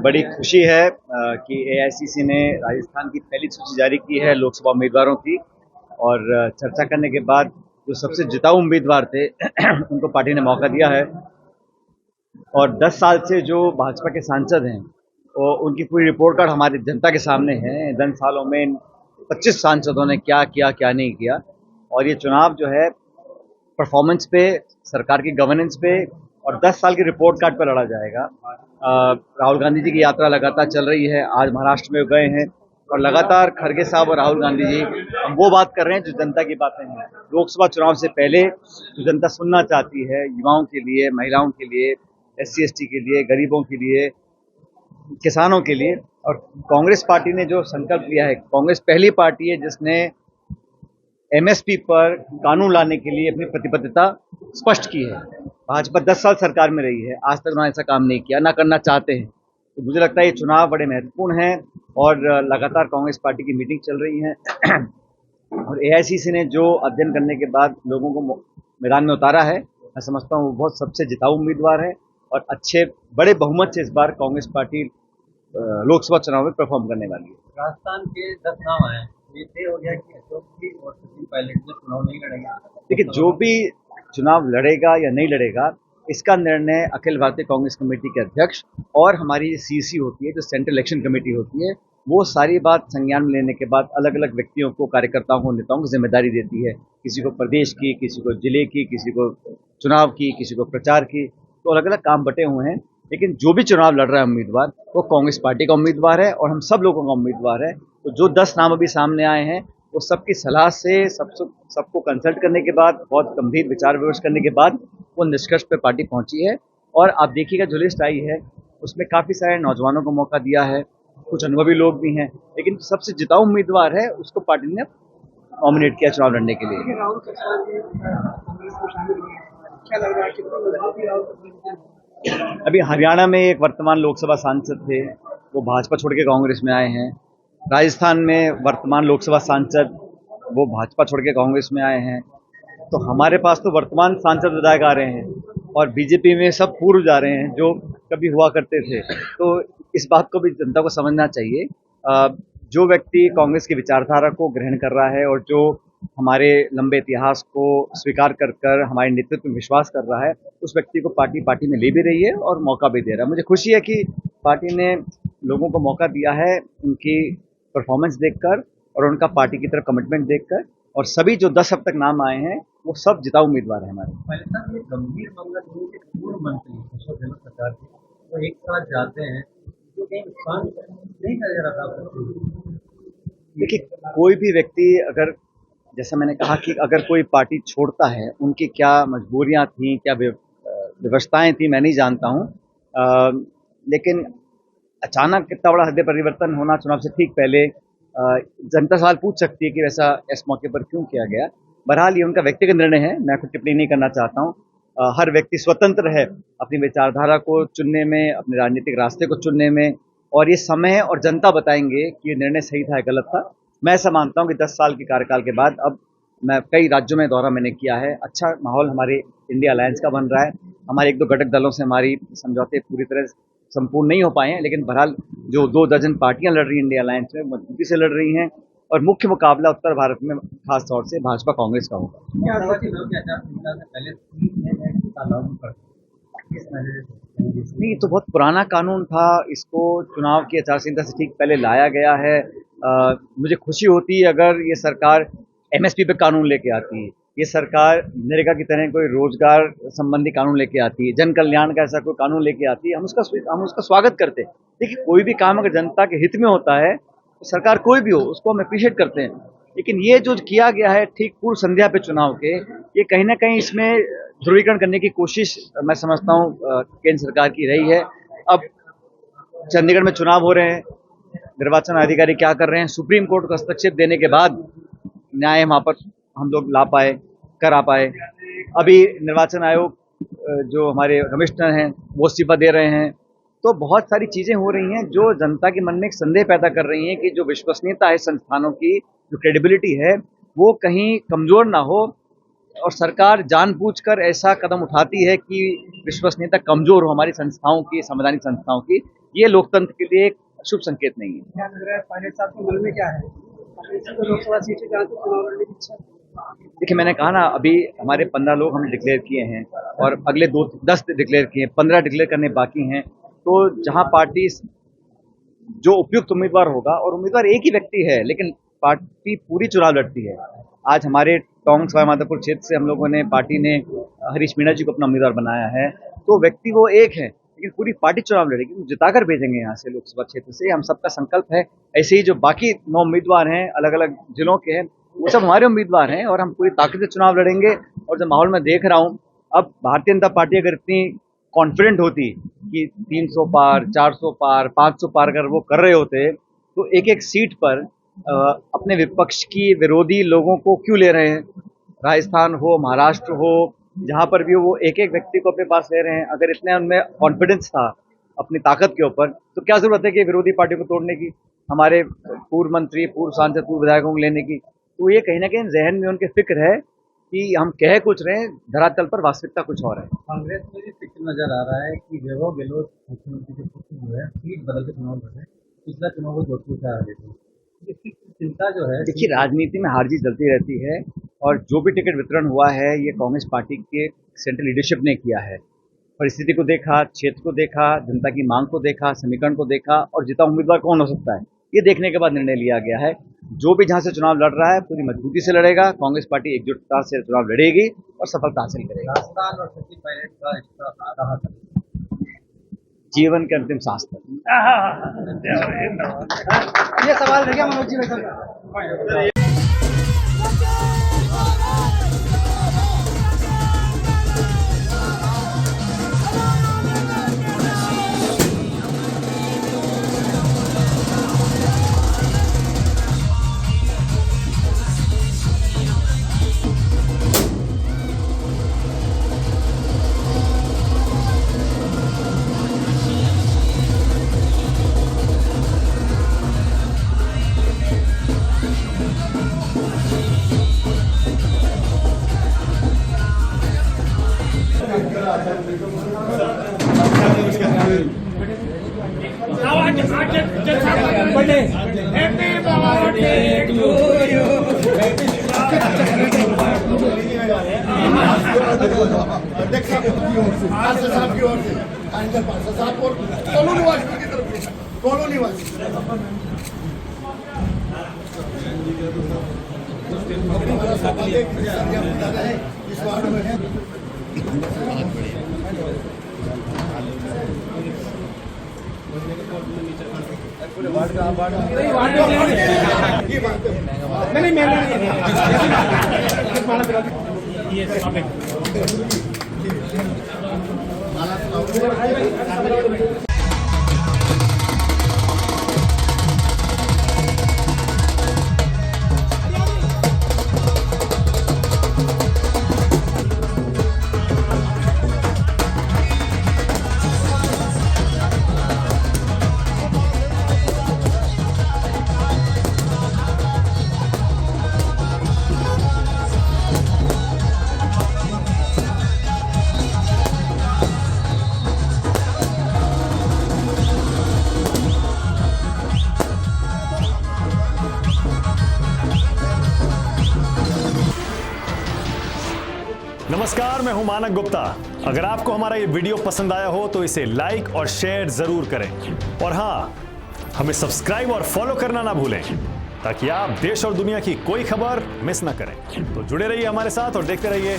बड़ी खुशी है कि एआईसीसी ने राजस्थान की पहली सूची जारी की है लोकसभा उम्मीदवारों की। और चर्चा करने के बाद जो सबसे जिताऊ उम्मीदवार थे उनको पार्टी ने मौका दिया है। और 10 साल से जो भाजपा के सांसद हैं वो उनकी पूरी रिपोर्ट कार्ड हमारी जनता के सामने है। 10 सालों में 25 सांसदों ने क्या किया क्या नहीं किया। और ये चुनाव जो है परफॉर्मेंस पे, सरकार की गवर्नेंस पे और 10 साल की रिपोर्ट कार्ड पर लड़ा जाएगा। राहुल गांधी जी की यात्रा लगातार चल रही है। आज महाराष्ट्र में गए हैं और लगातार खड़गे साहब और राहुल गांधी जी हम वो बात कर रहे हैं जो जनता की बातें हैं। लोकसभा चुनाव से पहले जो जनता सुनना चाहती है, युवाओं के लिए, महिलाओं के लिए, SC ST के लिए, गरीबों के लिए, किसानों के लिए। और कांग्रेस पार्टी ने जो संकल्प लिया है, कांग्रेस पहली पार्टी है जिसने MSP पर कानून लाने के लिए अपनी प्रतिबद्धता स्पष्ट की है। भाजपा 10 साल सरकार में रही है, आज तक उन्होंने ऐसा काम नहीं किया, ना करना चाहते हैं। तो मुझे लगता है ये चुनाव बड़े महत्वपूर्ण हैं और लगातार कांग्रेस पार्टी की मीटिंग चल रही है। और AICC ने जो अध्ययन करने के बाद लोगों को मैदान में उतारा है, मैं समझता हूँ वो बहुत सबसे जिताऊ उम्मीदवार है और अच्छे बड़े बहुमत से इस बार कांग्रेस पार्टी लोकसभा चुनाव में परफॉर्म करने वाली है। राजस्थान के 10 नाम आए, ये तय हो गया कि अशोक जी और सचिन पायलट जो चुनाव नहीं लड़ेंगे। देखिए, जो भी चुनाव लड़ेगा या नहीं लड़ेगा इसका निर्णय अखिल भारतीय कांग्रेस कमेटी के अध्यक्ष और हमारी CEC होती है, जो सेंट्रल इलेक्शन कमेटी होती है, वो सारी बात संज्ञान में लेने के बाद अलग अलग व्यक्तियों को, कार्यकर्ताओं को, नेताओं को जिम्मेदारी देती है। किसी को प्रदेश की, किसी को जिले की, किसी को चुनाव की, किसी को प्रचार की, तो अलग अलग काम बटे हुए हैं। लेकिन जो भी चुनाव लड़ रहा है उम्मीदवार, वो कांग्रेस पार्टी का उम्मीदवार है और हम सब लोगों का उम्मीदवार है। तो जो 10 नाम अभी सामने आए हैं वो सबकी सलाह से, सबको कंसल्ट करने के बाद, बहुत गंभीर विचार विमर्श करने के बाद वो निष्कर्ष पे पार्टी पहुंची है। और आप देखिएगा जो लिस्ट आई है उसमें काफ़ी सारे नौजवानों को मौका दिया है, कुछ अनुभवी लोग भी हैं, लेकिन सबसे जिताऊ उम्मीदवार है उसको पार्टी ने नॉमिनेट किया चुनाव लड़ने के लिए। अभी हरियाणा में एक वर्तमान लोकसभा सांसद थे, वो भाजपा छोड़ के कांग्रेस में आए हैं। राजस्थान में वर्तमान लोकसभा सांसद वो भाजपा छोड़ के कांग्रेस में आए हैं। तो हमारे पास तो वर्तमान सांसद विधायक आ रहे हैं और बीजेपी में सब पूर्व जा रहे हैं जो कभी हुआ करते थे। तो इस बात को भी जनता को समझना चाहिए। जो व्यक्ति कांग्रेस की विचारधारा को ग्रहण कर रहा है और जो हमारे लंबे इतिहास को स्वीकार कर हमारे नेतृत्व में विश्वास कर रहा है, उस व्यक्ति को पार्टी में ले भी रही है और मौका भी दे रहा है। मुझे खुशी है कि पार्टी ने लोगों को मौका दिया है उनकी परफॉर्मेंस देखकर और उनका पार्टी की तरफ कमिटमेंट देखकर। और सभी जो 10 अब तक नाम आए हैं वो सब जिताऊ उम्मीदवार हैं हमारे। पहले साहब, ये गंभीर मामला नहीं है कि पूर्व मंत्री अशोक गहलोत सरकार के वो एक साथ जाते हैं, जो कहीं नुकसान नहीं कर रहा था। देखिए, कोई भी व्यक्ति अगर, जैसा मैंने कहा कि अगर कोई पार्टी छोड़ता है, उनकी क्या मजबूरियां थी, क्या व्यवस्थाएं थी, मैं नहीं जानता हूं। लेकिन अचानक इतना बड़ा हृदय परिवर्तन होना चुनाव से ठीक पहले, जनता सवाल पूछ सकती है कि वैसा इस मौके पर क्यों किया गया। बहरहाल ये उनका व्यक्तिगत निर्णय है, मैं कुछ टिप्पणी नहीं करना चाहता हूँ। हर व्यक्ति स्वतंत्र है अपनी विचारधारा को चुनने में, अपने राजनीतिक रास्ते को चुनने में, और ये समय और जनता बताएंगे कि ये निर्णय सही था या गलत था। मैं ऐसा मानता हूँ कि 10 साल के कार्यकाल के बाद अब मैं कई राज्यों में दौरा मैंने किया है, अच्छा माहौल हमारे इंडिया अलायंस का बन रहा है। हमारे 1-2 घटक दलों से हमारी समझौते पूरी तरह संपूर्ण नहीं हो पाए हैं, लेकिन बहरहाल जो 2 दर्जन पार्टियां लड़ रही हैं इंडिया अलायंस में, मजबूती से लड़ रही हैं और मुख्य मुकाबला उत्तर भारत में खास तौर से भाजपा कांग्रेस का होगा। नहीं, तो बहुत पुराना कानून था, इसको चुनाव की आचार संहिता से ठीक पहले लाया गया है। मुझे खुशी होती है अगर ये सरकार MSP पे कानून लेके आती है, ये सरकार नरेगा की तरह कोई रोजगार संबंधी कानून लेके आती है, जन कल्याण का ऐसा कोई कानून लेके आती है, हम उसका स्वागत करते हैं। देखिए, कोई भी काम अगर जनता के हित में होता है तो सरकार कोई भी हो उसको हम अप्रिशिएट करते हैं। लेकिन ये जो किया गया है ठीक पूर्व संध्या पे चुनाव के, ये कहीं ना कहीं इसमें ध्रुवीकरण करने की कोशिश मैं समझता हूँ केंद्र सरकार की रही है। अब चंडीगढ़ में चुनाव हो रहे हैं, निर्वाचन अधिकारी क्या कर रहे हैं, सुप्रीम कोर्ट को हस्तक्षेप देने के बाद न्याय वहाँ पर हम लोग ला पाए, करा पाए। अभी निर्वाचन आयोग जो हमारे कमिश्नर हैं वो इस्तीफा दे रहे हैं। तो बहुत सारी चीजें हो रही हैं जो जनता के मन में एक संदेह पैदा कर रही हैं कि जो विश्वसनीयता है संस्थानों की, जो क्रेडिबिलिटी है, वो कहीं कमजोर ना हो और सरकार जानबूझकर ऐसा कदम उठाती है कि विश्वसनीयता कमजोर हो हमारी संस्थाओं की, संवैधानिक संस्थाओं की। ये लोकतंत्र के लिए एक शुभ संकेत नहीं है। क्या लग रहा है पायलट साहब के मन में क्या है? लोकसभा सीट जहाँ से चुनाव लड़ने की इच्छा? देखिए, मैंने कहा ना, अभी हमारे 15 लोग हमने डिक्लेयर किए हैं और अगले 10 डिक्लेयर किए, 15 डिक्लेयर करने बाकी हैं। तो जहां पार्टी जो उपयुक्त उम्मीदवार होगा, और उम्मीदवार एक ही व्यक्ति है लेकिन पार्टी पूरी चुनाव लड़ती है। आज हमारे टोंक सवाईमाधोपुर क्षेत्र से हम लोगों ने, पार्टी ने हरीश मीणा जी को अपना उम्मीदवार बनाया है। तो व्यक्ति वो एक है लेकिन पूरी पार्टी चुनाव लड़ेगी, वो जिताकर भेजेंगे यहाँ से लोकसभा क्षेत्र से। हम सबका संकल्प है। ऐसे ही जो बाकी 9 उम्मीदवार हैं अलग अलग जिलों के हैं, वो सब हमारे उम्मीदवार हैं और हम पूरी ताकत से चुनाव लड़ेंगे। और जो माहौल में देख रहा हूँ, अब भारतीय जनता पार्टी अगर इतनी कॉन्फिडेंट होती कि 300 पार, 400 पार, 500 पार अगर वो कर रहे होते, तो एक एक सीट पर अपने विपक्ष की विरोधी लोगों को क्यों ले रहे हैं? राजस्थान हो, महाराष्ट्र हो, जहां पर भी वो एक एक व्यक्ति को अपने पास ले रहे हैं। अगर इतने उनमें कॉन्फिडेंस था अपनी ताकत के ऊपर, तो क्या जरूरत है कि विरोधी पार्टी को तोड़ने की, हमारे पूर्व मंत्री, पूर्व सांसद, पूर्व विधायकों को लेने की? तो ये कहीं ना कहीं जहन में उनके फिक्र है कि हम कह कुछ रहे हैं, धरातल पर वास्तविकता कुछ और है। कांग्रेस में भी फिक्र नजर आ रहा है कि वैभव गहलोत मुख्यमंत्री के पुत्र जो है सीट बदल के चुनाव लड़ रहे हैं। पिछला चुनाव वो जोधपुर से आ रहे थे। इसकी चिंता जो है, देखिए, राजनीति में हार जीत चलती रहती है और जो भी टिकट वितरण हुआ है, ये कांग्रेस पार्टी के सेंट्रल लीडरशिप ने किया है। परिस्थिति को देखा, क्षेत्र को देखा, जनता की मांग को देखा, समीकरण को देखा और जीता उम्मीदवार कौन हो सकता है, ये देखने के बाद निर्णय लिया गया है। जो भी जहां से चुनाव लड़ रहा है पूरी मजबूती से लड़ेगा। कांग्रेस पार्टी एकजुटता से चुनाव लड़ेगी और सफलता हासिल करेगी। राजस्थान और सचिन पायलट का रिश्ता कहा था? जीवन के अंतिम सांस तक। ये सवाल रह गया मनोज जी वैसे। नमस्कार, मैं हूं मानक गुप्ता। अगर आपको हमारा ये वीडियो पसंद आया हो तो इसे लाइक और शेयर जरूर करें और हाँ, हमें सब्सक्राइब और फॉलो करना ना भूलें ताकि आप देश और दुनिया की कोई खबर मिस ना करें। तो जुड़े रहिए हमारे साथ और देखते रहिए